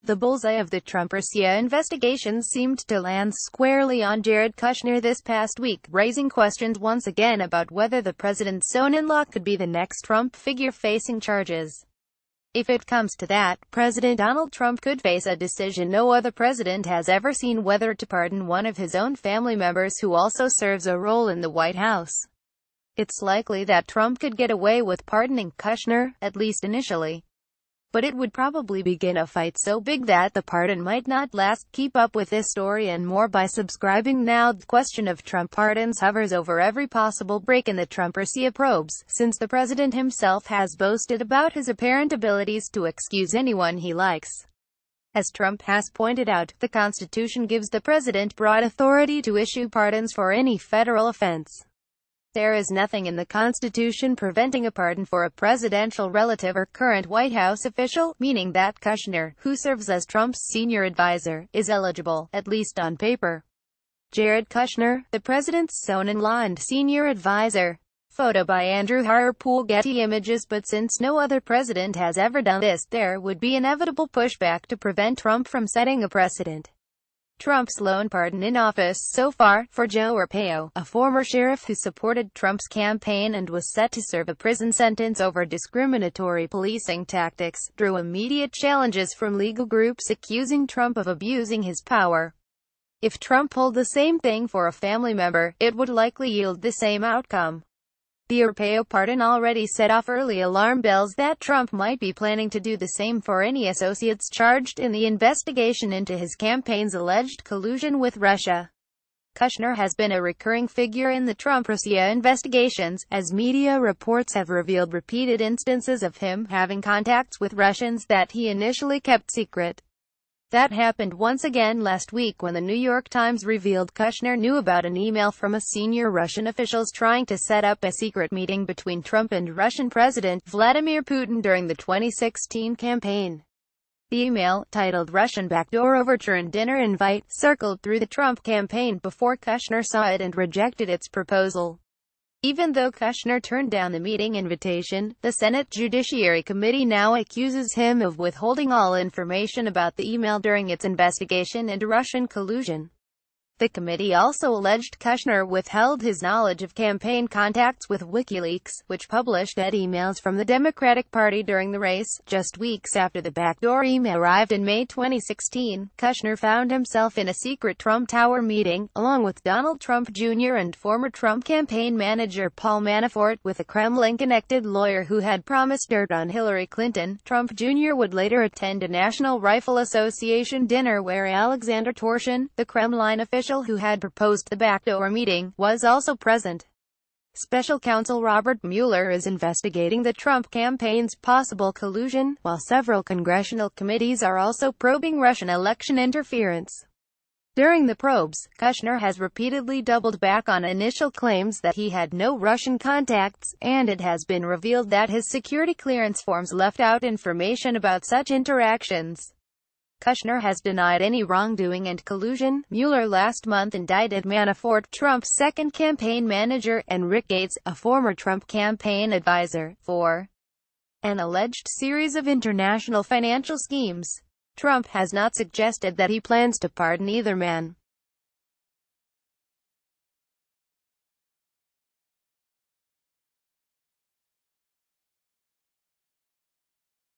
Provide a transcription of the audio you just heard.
The bullseye of the TrumpRussia investigation seemed to land squarely on Jared Kushner this past week, raising questions once again about whether the president's son-in-law could be the next Trump figure facing charges. If it comes to that, President Donald Trump could face a decision no other president has ever seen: whether to pardon one of his own family members who also serves a role in the White House. It's likely that Trump could get away with pardoning Kushner, at least initially. But it would probably begin a fight so big that the pardon might not last. Keep up with this story and more by subscribing now. The question of Trump pardons hovers over every possible break in the TrumpRussia probes, since the president himself has boasted about his apparent abilities to excuse anyone he likes. As Trump has pointed out, the Constitution gives the president broad authority to issue pardons for any federal offense. There is nothing in the Constitution preventing a pardon for a presidential relative or current White House official, meaning that Kushner, who serves as Trump's senior advisor, is eligible, at least on paper. Jared Kushner, the president's son-in-law and senior advisor. Photo by Andrew Harpool. Getty Images. But since no other president has ever done this, there would be inevitable pushback to prevent Trump from setting a precedent. Trump's lone pardon in office so far, for Joe Arpaio, a former sheriff who supported Trump's campaign and was set to serve a prison sentence over discriminatory policing tactics, drew immediate challenges from legal groups accusing Trump of abusing his power. If Trump pulled the same thing for a family member, it would likely yield the same outcome. The Arpaio pardon already set off early alarm bells that Trump might be planning to do the same for any associates charged in the investigation into his campaign's alleged collusion with Russia. Kushner has been a recurring figure in the TrumpRussia investigations, as media reports have revealed repeated instances of him having contacts with Russians that he initially kept secret. That happened once again last week when the New York Times revealed Kushner knew about an email from a senior Russian officials trying to set up a secret meeting between Trump and Russian President Vladimir Putin during the 2016 campaign. The email, titled "Russian Backdoor Overture and Dinner Invite," circled through the Trump campaign before Kushner saw it and rejected its proposal. Even though Kushner turned down the meeting invitation, the Senate Judiciary Committee now accuses him of withholding all information about the email during its investigation into Russian collusion. The committee also alleged Kushner withheld his knowledge of campaign contacts with WikiLeaks, which published dead emails from the Democratic Party during the race. Just weeks after the backdoor email arrived in May 2016, Kushner found himself in a secret Trump Tower meeting, along with Donald Trump Jr. and former Trump campaign manager Paul Manafort, with a Kremlin-connected lawyer who had promised dirt on Hillary Clinton. Trump Jr. would later attend a National Rifle Association dinner where Alexander Torshin, the Kremlin official who had proposed the backdoor meeting, was also present. Special counsel Robert Mueller is investigating the Trump campaign's possible collusion, while several congressional committees are also probing Russian election interference. During the probes, Kushner has repeatedly doubled back on initial claims that he had no Russian contacts, and it has been revealed that his security clearance forms left out information about such interactions. Kushner has denied any wrongdoing and collusion. Mueller last month indicted Manafort, Trump's second campaign manager, and Rick Gates, a former Trump campaign advisor, for an alleged series of international financial schemes. Trump has not suggested that he plans to pardon either man.